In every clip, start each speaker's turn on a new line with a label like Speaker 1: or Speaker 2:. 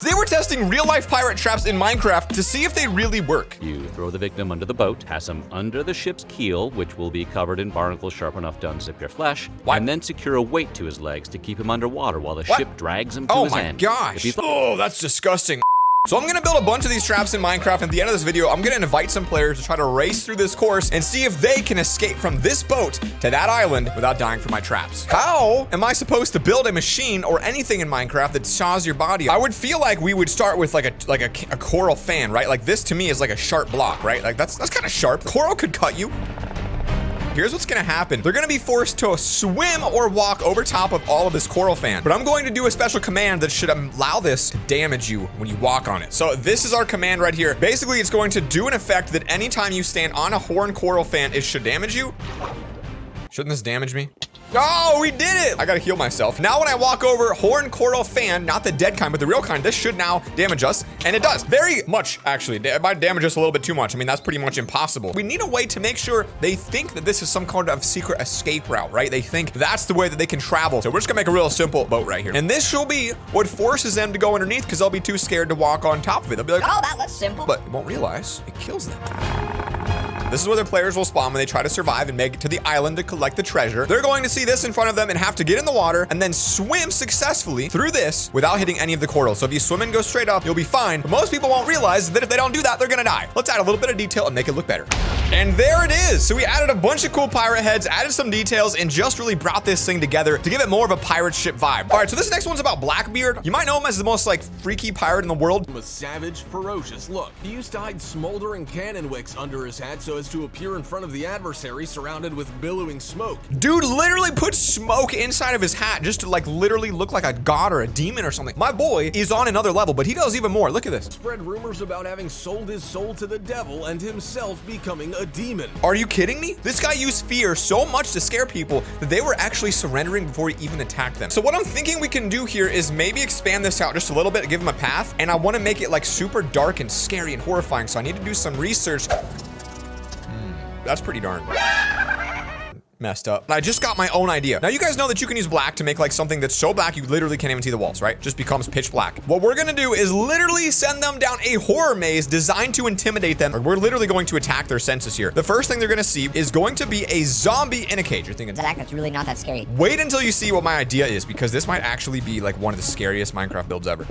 Speaker 1: They were testing real-life pirate traps in Minecraft to see if they really work.
Speaker 2: You throw the victim under the boat, pass him under the ship's keel, which will be covered in barnacles sharp enough to unzip your flesh, and then secure a weight to his legs to keep him underwater while the ship drags him to his end.
Speaker 1: Oh my gosh. Oh, that's disgusting. So I'm gonna build a bunch of these traps in Minecraft, and at the end of this video, I'm gonna invite some players to try to race through this course and see if they can escape from this boat to that island without dying from my traps. How am I supposed to build a machine or anything in Minecraft that saws your body? I would feel like we would start with like a coral fan, right? Like this to me is like a sharp block, right? Like that's kind of sharp. Coral could cut you. Here's what's gonna happen. They're gonna be forced to swim or walk over top of all of this coral fan. But I'm going to do a special command that should allow this to damage you when you walk on it. So this is our command right here. Basically, it's going to do an effect that anytime you stand on a horn coral fan, it should damage you. Shouldn't this damage me? Oh, we did it! I gotta heal myself. Now when I walk over horn coral fan, not the dead kind, but the real kind, this should now damage us, and it does. Very much, actually. It might damage us a little bit too much. I mean, that's pretty much impossible. We need a way to make sure they think that this is some kind of secret escape route, right? They think that's the way that they can travel. So we're just gonna make a real simple boat right here. And this shall be what forces them to go underneath, because they'll be too scared to walk on top of it. They'll be like,
Speaker 3: oh, that looks simple.
Speaker 1: But they won't realize it kills them. This is where their players will spawn when they try to survive and make it to the island to collect the treasure. They're going to see this in front of them and have to get in the water and then swim successfully through this without hitting any of the coral. So if you swim and go straight up, you'll be fine. But most people won't realize that if they don't do that, they're gonna die. Let's add a little bit of detail and make it look better. And there it is. So we added a bunch of cool pirate heads, added some details, and just really brought this thing together to give it more of a pirate ship vibe. All right, so this next one's about Blackbeard. You might know him as the most like freaky pirate in the world.
Speaker 4: A savage, ferocious look. He used to hide smoldering cannon wicks under his hat so as to appear in front of the adversary surrounded with billowing smoke.
Speaker 1: Dude literally put smoke inside of his hat just to like literally look like a god or a demon or something. My boy is on another level, but he does even more. Look at this.
Speaker 4: Spread rumors about having sold his soul to the devil and himself becoming a demon.
Speaker 1: Are you kidding me? This guy used fear so much to scare people that they were actually surrendering before he even attacked them. So what I'm thinking we can do here is maybe expand this out just a little bit, give him a path, and I want to make it like super dark and scary and horrifying. So I need to do some research. That's pretty darn messed up. I just got my own idea. Now you guys know that you can use black to make like something that's so black you literally can't even see the walls, right? Just becomes pitch black. What we're gonna do is literally send them down a horror maze designed to intimidate them. We're literally going to attack their senses here. The first thing they're gonna see is going to be a zombie in a cage. You're thinking,
Speaker 3: Zach, that's really not that scary.
Speaker 1: Wait until you see what my idea is, because this might actually be like one of the scariest Minecraft builds ever.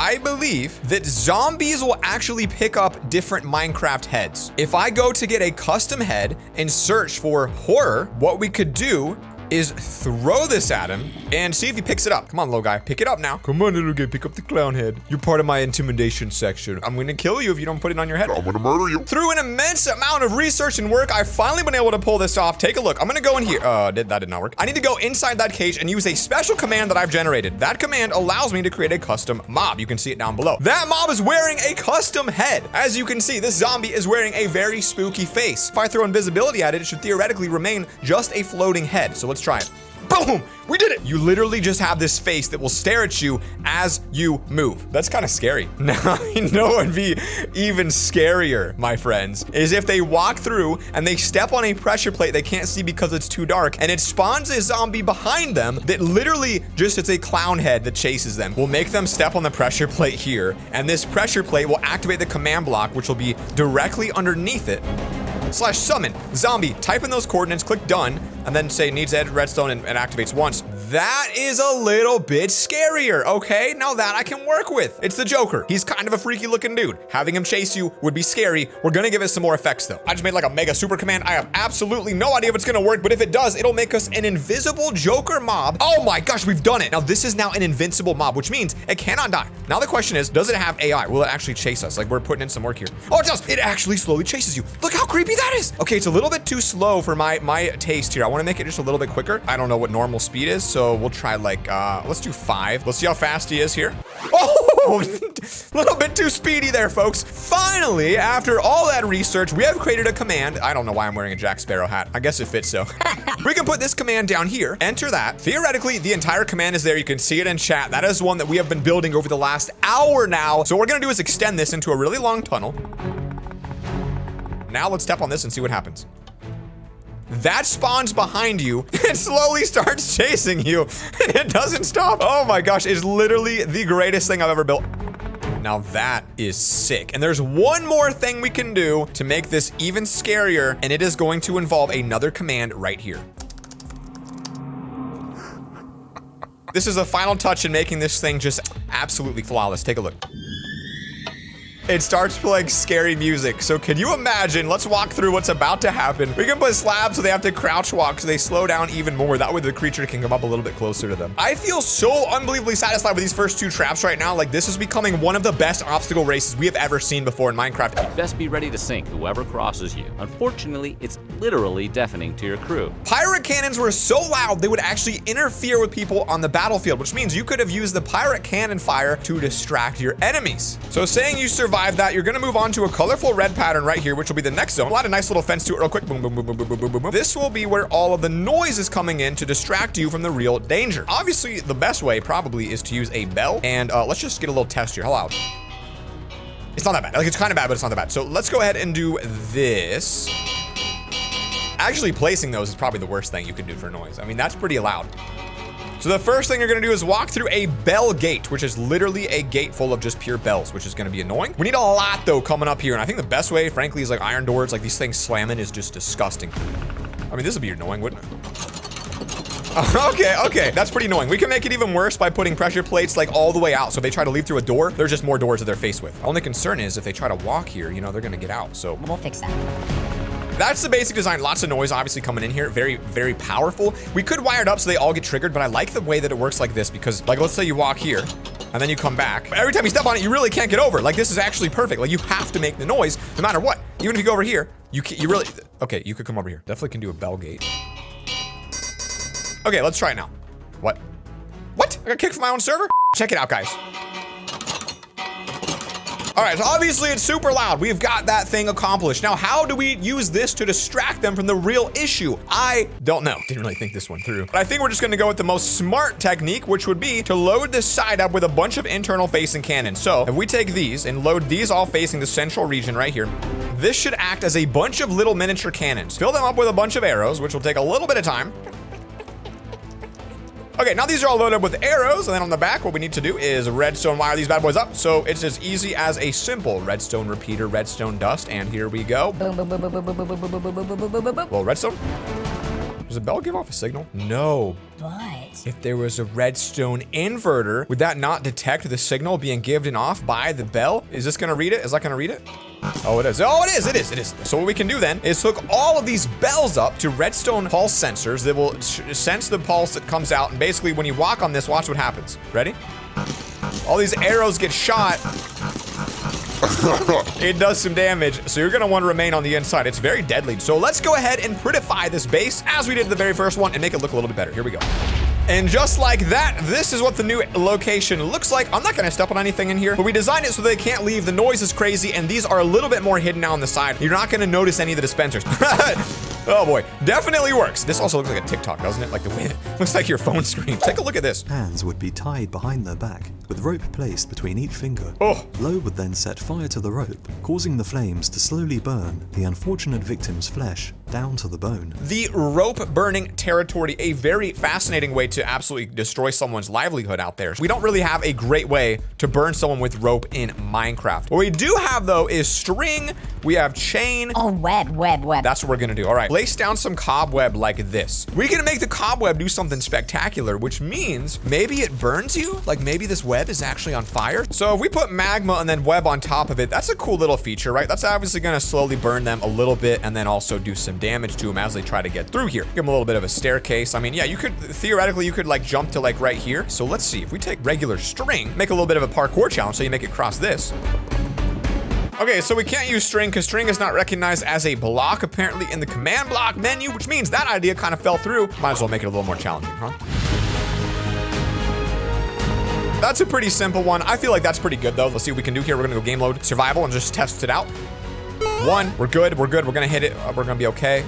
Speaker 1: I believe that zombies will actually pick up different Minecraft heads. If I go to get a custom head and search for horror, what we could do is throw this at him and see if he picks it up. Come on, little guy, pick it up now. Come on, little guy, pick up the clown head. You're part of my intimidation section. I'm gonna kill you if you don't put it on your head.
Speaker 5: I'm gonna murder you.
Speaker 1: Through an immense amount of research and work, I've finally been able to pull this off. Take a look. I'm gonna go in here. That did not work. I need to go inside that cage and use a special command that I've generated. That command allows me to create a custom mob. You can see it down below. That mob is wearing a custom head. As you can see, this zombie is wearing a very spooky face. If I throw invisibility at it, it should theoretically remain just a floating head. So let's try it. Boom! We did it! You literally just have this face that will stare at you as you move. That's kind of scary. Now, you know what would be even scarier, my friends, is if they walk through and they step on a pressure plate they can't see because it's too dark, and it spawns a zombie behind them that literally just it's a clown head that chases them. We'll make them step on the pressure plate here, and this pressure plate will activate the command block, which will be directly underneath it. /summon zombie, type in those coordinates, click done, and then say needs redstone and activates once. That is a little bit scarier, okay? Now that I can work with. It's the Joker. He's kind of a freaky looking dude. Having him chase you would be scary. We're gonna give it some more effects though. I just made like a mega super command. I have absolutely no idea if it's gonna work, but if it does, it'll make us an invisible Joker mob. Oh my gosh, we've done it. Now this is now an invincible mob, which means it cannot die. Now the question is, does it have AI? Will it actually chase us? Like we're putting in some work here. Oh, it does. It actually slowly chases you. Look how creepy that is. Okay, it's a little bit too slow for my taste here. I wanna make it just a little bit quicker. I don't know what normal speed is, so we'll try like, let's do 5. Let's see how fast he is here. Oh, a little bit too speedy there, folks. Finally, after all that research, we have created a command. I don't know why I'm wearing a Jack Sparrow hat. I guess it fits so. We can put this command down here, enter that. Theoretically, the entire command is there. You can see it in chat. That is one that we have been building over the last hour now. So what we're gonna do is extend this into a really long tunnel. Now let's step on this and see what happens. that spawns behind you and slowly starts chasing you. And it doesn't stop. Oh my gosh, it's literally the greatest thing I've ever built. Now that is sick. And there's one more thing we can do to make this even scarier, and it is going to involve another command right here. This is a final touch in making this thing just absolutely flawless. Take a look. It starts playing scary music. So can you imagine? Let's walk through what's about to happen. We can put slabs so they have to crouch walk so they slow down even more. That way the creature can come up a little bit closer to them. I feel so unbelievably satisfied with these first 2 traps right now. Like, this is becoming one of the best obstacle races we have ever seen before in Minecraft.
Speaker 2: Best be ready to sink whoever crosses you. Unfortunately, it's literally deafening to your crew.
Speaker 1: Pirate cannons were so loud they would actually interfere with people on the battlefield, which means you could have used the pirate cannon fire to distract your enemies. So saying you survived that, you're gonna move on to a colorful red pattern right here, which will be the next zone. We'll add a nice little fence to it real quick. Boom, boom, boom, boom, boom, boom, boom, boom, boom. This will be where all of the noise is coming in to distract you from the real danger. Obviously, the best way probably is to use a bell. And let's just get a little test here. How loud? It's not that bad. Like, it's kind of bad, but it's not that bad. So let's go ahead and do this. Actually, placing those is probably the worst thing you can do for noise. I mean, that's pretty loud. So the first thing you're gonna do is walk through a bell gate, which is literally a gate full of just pure bells, which is gonna be annoying. We need a lot though coming up here. And I think the best way, frankly, is like iron doors. Like, these things slamming is just disgusting. I mean, this would be annoying, wouldn't it? Okay, that's pretty annoying. We can make it even worse by putting pressure plates like all the way out. So if they try to leave through a door, there's just more doors that they're faced with. Only concern is if they try to walk here, you know, they're gonna get out. So
Speaker 3: we'll fix that.
Speaker 1: That's the basic design. Lots of noise obviously coming in here. Very, very powerful. We could wire it up so they all get triggered, but I like the way that it works like this because, like, let's say you walk here and then you come back. Every time you step on it, you really can't get over. Like, this is actually perfect. Like, you have to make the noise no matter what. Even if you go over here, you really, okay, you could come over here. Definitely can do a bell gate. Okay, let's try it now. What? I got kicked from my own server? Check it out, guys. All right, so obviously it's super loud. We've got that thing accomplished. Now, how do we use this to distract them from the real issue? I don't know. Didn't really think this one through. But I think we're just gonna go with the most smart technique, which would be to load this side up with a bunch of internal facing cannons. So if we take these and load these all facing the central region right here, this should act as a bunch of little miniature cannons. Fill them up with a bunch of arrows, which will take a little bit of time. Okay, now these are all loaded up with arrows, and then on the back, what we need to do is redstone wire these bad boys up. So it's as easy as a simple redstone repeater, redstone dust, and here we go.
Speaker 3: Boom, boom, boom, boom, boom, boom, boom, boom, boom, boom, boom, boom, boom, boom.
Speaker 1: Well, redstone? Does a bell give off a signal? No.
Speaker 3: But
Speaker 1: If there was a redstone inverter, would that not detect the signal being given off by the bell? Is this gonna read it? Is that gonna read it? Oh, it is. Oh, it is. So what we can do then is hook all of these bells up to redstone pulse sensors that will sense the pulse that comes out. And basically, when you walk on this, watch what happens. Ready? All these arrows get shot. It does some damage, so you're gonna want to remain on the inside. It's very deadly. So let's go ahead and prettify this base as we did the very first one and make it look a little bit better. Here we go. And just like that, this is what the new location looks like. I'm not gonna step on anything in here, but we designed it so they can't leave. The noise is crazy, and these are a little bit more hidden on the side. You're not gonna notice any of the dispensers. Oh boy, definitely works. This also looks like a TikTok, doesn't it? Like the way it looks like your phone screen. Take a look at this.
Speaker 5: Hands would be tied behind their back, with rope placed between each finger.
Speaker 1: Oh.
Speaker 5: Low would then set fire to the rope, causing the flames to slowly burn the unfortunate victim's flesh down to the bone.
Speaker 1: The rope burning territory, a very fascinating way to absolutely destroy someone's livelihood out there. We don't really have a great way to burn someone with rope in Minecraft. What we do have though is string, we have chain.
Speaker 3: oh, web.
Speaker 1: That's what we're gonna do. All right, place down some cobweb like this. We can make the cobweb do something spectacular, which means maybe it burns you. Like maybe this web is actually on fire. So if we put magma and then web on top of it, that's a cool little feature, right? That's obviously gonna slowly burn them a little bit and then also do some damage to them as they try to get through here. Give them a little bit of a staircase. I mean, yeah, you could, theoretically, you could like jump to like right here. So let's see, if we take regular string, make a little bit of a parkour challenge so you make it cross this. Okay, so we can't use string because string is not recognized as a block apparently in the command block menu, which means that idea kind of fell through. Might as well make it a little more challenging, huh? That's a pretty simple one. I feel like that's pretty good though. Let's see what we can do here. We're gonna go game mode survival and just test it out. One, we're good. We're gonna hit it. We're gonna be okay.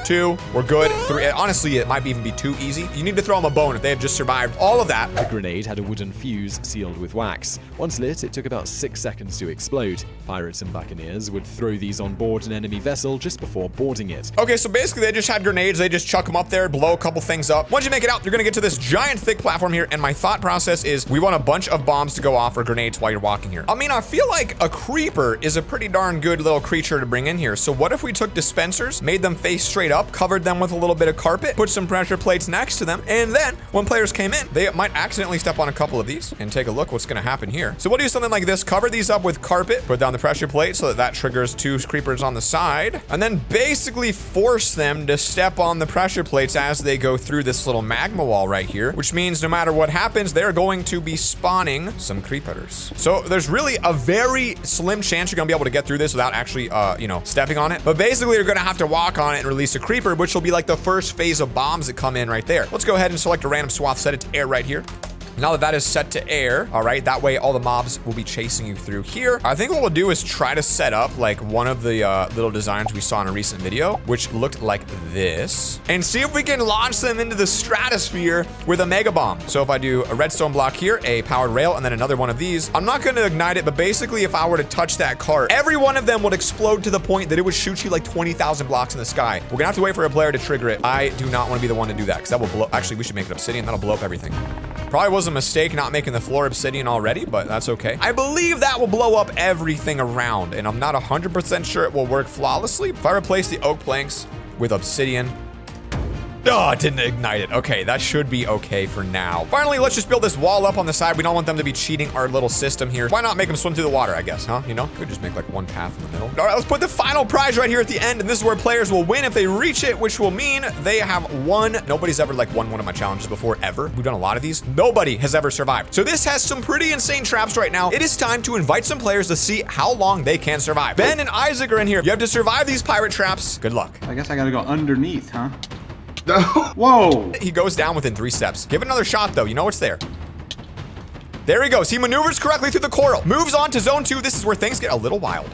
Speaker 1: 2, we're good. 3, honestly, it might even be too easy. You need to throw them a bone if they have just survived all of that.
Speaker 6: The grenade had a wooden fuse sealed with wax. Once lit, it took about 6 seconds to explode. Pirates and buccaneers would throw these on board an enemy vessel just before boarding it.
Speaker 1: Okay, so basically they just had grenades. They just chuck them up there, blow a couple things up. Once you make it out, you're gonna get to this giant thick platform here, and my thought process is we want a bunch of bombs to go off or grenades while you're walking here. I mean, I feel like a creeper is a pretty darn good little creature to bring in here. So what if we took dispensers, made them face straight up, covered them with a little bit of carpet, put some pressure plates next to them, and then when players came in, they might accidentally step on a couple of these and take a look what's gonna happen here. So we'll do something like this, cover these up with carpet, put down the pressure plate so that triggers 2 creepers on the side, and then basically force them to step on the pressure plates as they go through this little magma wall right here, which means no matter what happens, they're going to be spawning some creepers. So there's really a very slim chance you're gonna be able to get through this without actually, you know, stepping on it. But basically you're gonna have to walk on it and release a creeper, which will be like the first phase of bombs that come in right there. Let's go ahead and select a random swath, set it to air right here. Now that that is set to air, all right, that way all the mobs will be chasing you through here. I think what we'll do is try to set up like one of the little designs we saw in a recent video, which looked like this, and see if we can launch them into the stratosphere with a mega bomb. So if I do a redstone block here, a powered rail, and then another one of these, I'm not gonna ignite it, but basically if I were to touch that cart, every one of them would explode to the point that it would shoot you like 20,000 blocks in the sky. We're gonna have to wait for a player to trigger it. I do not want to be the one to do that, because that will blow. Actually, we should make it obsidian. That'll blow up everything. Probably was a mistake not making the floor obsidian already, but that's okay. I believe that will blow up everything around, and I'm not 100% sure it will work flawlessly. If I replace the oak planks with obsidian, oh, it didn't ignite it. Okay, that should be okay for now. Finally, let's just build this wall up on the side. We don't want them to be cheating our little system here. Why not make them swim through the water, I guess, huh? You know, could just make like one path in the middle. All right, let's put the final prize right here at the end, and this is where players will win if they reach it, which will mean they have won. Nobody's ever like won one of my challenges before, ever. We've done a lot of these. Nobody has ever survived. So this has some pretty insane traps right now. It is time to invite some players to see how long they can survive. Ben and Isaac are in here. You have to survive these pirate traps. Good luck.
Speaker 7: I guess I gotta go underneath, huh? Whoa!
Speaker 1: He goes down within 3 steps. Give it another shot, though. You know it's there. There he goes. He maneuvers correctly through the coral. Moves on to zone 2. This is where things get a little wild.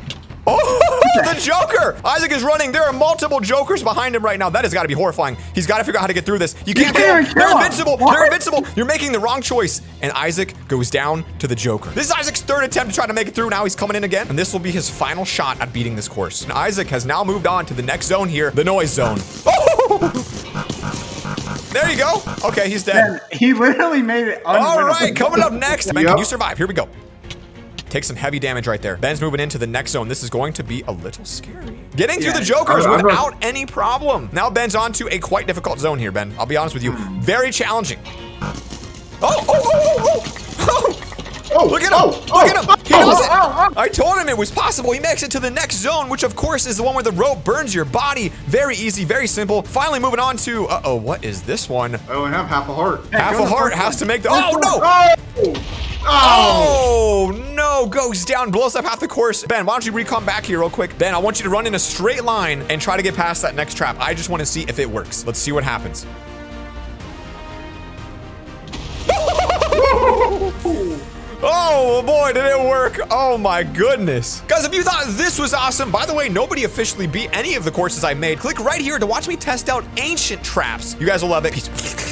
Speaker 1: Oh, the Joker! Isaac is running. There are multiple Jokers behind him right now. That has got to be horrifying. He's got to figure out how to get through this. You can't kill him. They're invincible. They're invincible. You're making the wrong choice. And Isaac goes down to the Joker. This is Isaac's 3rd attempt to try to make it through. Now he's coming in again. And this will be his final shot at beating this course. And Isaac has now moved on to the next zone here, the noise zone. Oh! There you go. Okay, he's dead.
Speaker 7: Man, he literally made it.
Speaker 1: All right, coming up next. Ben, can you survive? Here we go. Take some heavy damage right there. Ben's moving into the next zone. This is going to be a little scary. Getting through the Jokers without any problem. Now Ben's onto a quite difficult zone here, Ben. I'll be honest with you. Very challenging. Oh, look at him! Look at him! He does it! I told him it was possible. He makes it to the next zone, which of course is the one where the rope burns your body. Very easy, very simple. Finally moving on to, what is this one?
Speaker 8: I only have half a heart.
Speaker 1: Half a heart has to make the, oh no! Oh no, goes down, blows up half the course. Ben, why don't you recon back here real quick? Ben, I want you to run in a straight line and try to get past that next trap. I just want to see if it works. Let's see what happens. Oh boy, did it work. Oh my goodness. Guys, if you thought this was awesome, by the way, nobody officially beat any of the courses I made. Click right here to watch me test out ancient traps. You guys will love it. Peace.